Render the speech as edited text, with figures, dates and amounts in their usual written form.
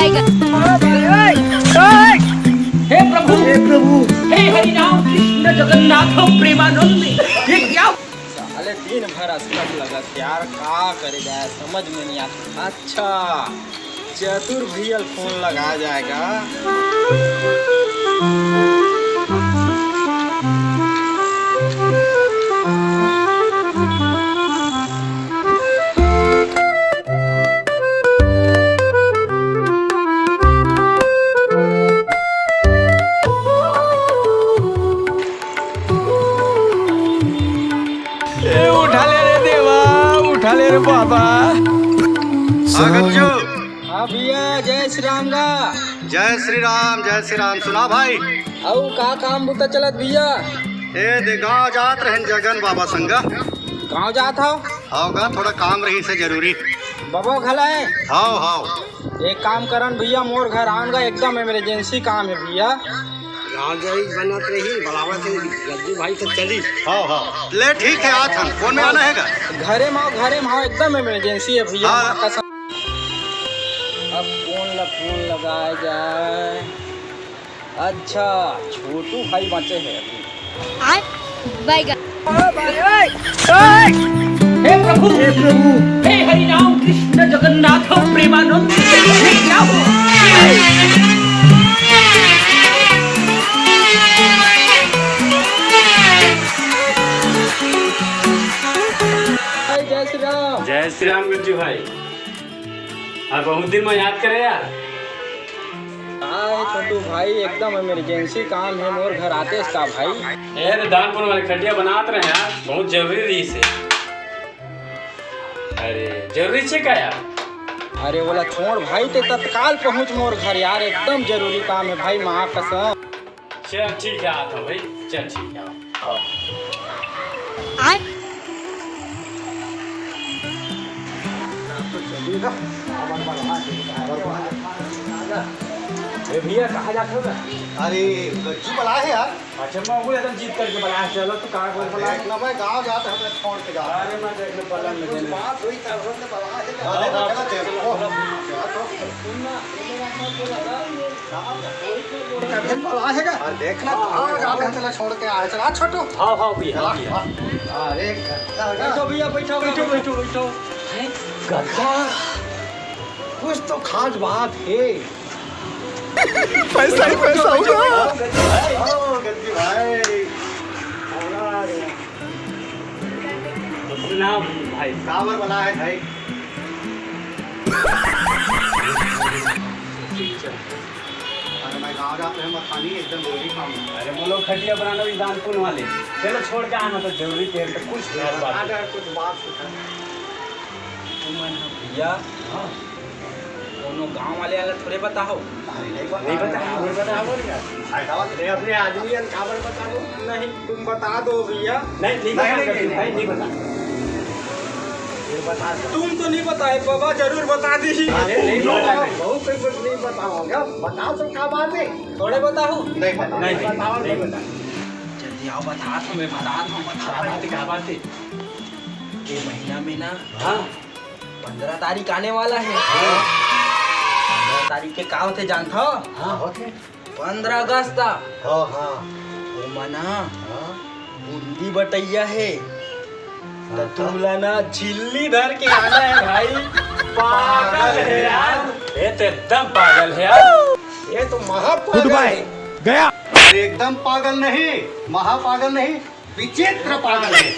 हे प्रभु, हे प्रभु, हे हरि राम कृष्ण जगन्नाथ प्रेमानंद, ये क्या? साले दिन भर असलत लगा यार, का करे जाए समझ में नहीं आता। अच्छा चतुर भैया फोन लगा जाएगा। उठा ले रे देवा, उठा ले रे बाबा। हाँ भैया, जय श्री राम का। जय श्री राम, जय श्री राम। सुना भाई, औ का काम बुता चलत भैया? ए दे गाँव जात रहन जगन बाबा संगा। गाँव जात हो? हाओगा थोड़ा काम रही से जरूरी। बाबा खला है? हाओ हाओ। एक काम करन भैया, मोर घर आऊंगा, एकदम इमरजेंसी काम है भैया। गाँव जाई बनत रही बलावा से लज्जू भाई से चली। हाओ हाओ ले ठीक है, आज हम कौन में आना हैगा? घरे में आओ, एकदम इमरजेंसी है भैया। हाँ। कसम। अब फोन लगाया जाए। अच्छा छोटू भाई बचे हैं अभी। हे प्रभु, हे प्रभु, हे हरि राम कृष्ण जगन्नाथ प्रेमानंद, ये क्या हुआ? जय श्री राम। जय श्री राम गुज्जू भाई, और बहुत दिन में याद करे यार। हाँ छोटू भाई, एकदम इमरजेंसी काम है, मोर घर आते इसका भाई। ये तो दानपुर वाले खटिया बनाते रहे यार, बहुत जरूरी रही से। अरे जरूरी छे का यार? अरे बोला छोड़ भाई, ते तत्काल पहुँच मोर घर यार, एकदम जरूरी काम है भाई, माँ कसम। चल ठीक है, आता हूँ भाई, चल ठीक है। भैया कहाँ जाते हो? अरे गज्जू बला है यार। अच्छा मैं वो एकदम जीत करके बुलाया, चलो तो कहाँ बोल बुलाया? देखना भाई, गाँव जाते हैं छोड़ के जा। अरे मैं देखने पड़ा मुझे। बात हुई कर रहे थे बला है। अरे चलो चलो देखना गाँव जाते हैं, चला छोड़ के आए। चला छोटू। हाँ हाँ भैया, हाँ भैया। अरे बैठो भैया, बैठो बैठो बैठो बैठो। गद्दा, कुछ तो खास बात है। पैसा ही पैसा होगा। गद्दी भाई, तो सुना भाई, कावर बना है भाई। अरे मैं गाँव जाते हैं, मखानी एकदम जरूरी काम है। अरे वो लोग खटिया बनाने भी दानपुर वाले, चलो छोड़ के आना तो जरूरी है, तो कुछ खास बात है। अगर कुछ बात भैया दोनों गांव वाले थोड़े बताओ। नहीं पता अपने आदमी कावर बता दो। नहीं तुम बता दो भैया। नहीं बता। तुम तो नहीं बताए बाबा, जरूर बता दी। बहुत कुछ नहीं बताओगे, बताओ तो क्या बात है। थोड़े बताओ। नहीं पता, नहीं बताओ नहीं बता। जल्दी आओ, बता दो, मैं बता दूँ। क्या बात है? ये महीना में ना हाँ 15 तारीख आने वाला है। 15 तारीख के का होते जानता हो? हाँ होते। 15 अगस्त। हाँ हाँ वो मना बूंदी बटैया है, तो तुम लाना झिल्ली धर के आना है भाई। पागल है यार, ये तो एकदम पागल है यार। ये तो महापागल है। गया। अरे एकदम पागल नहीं, महापागल नहीं, विचित्र पागल है।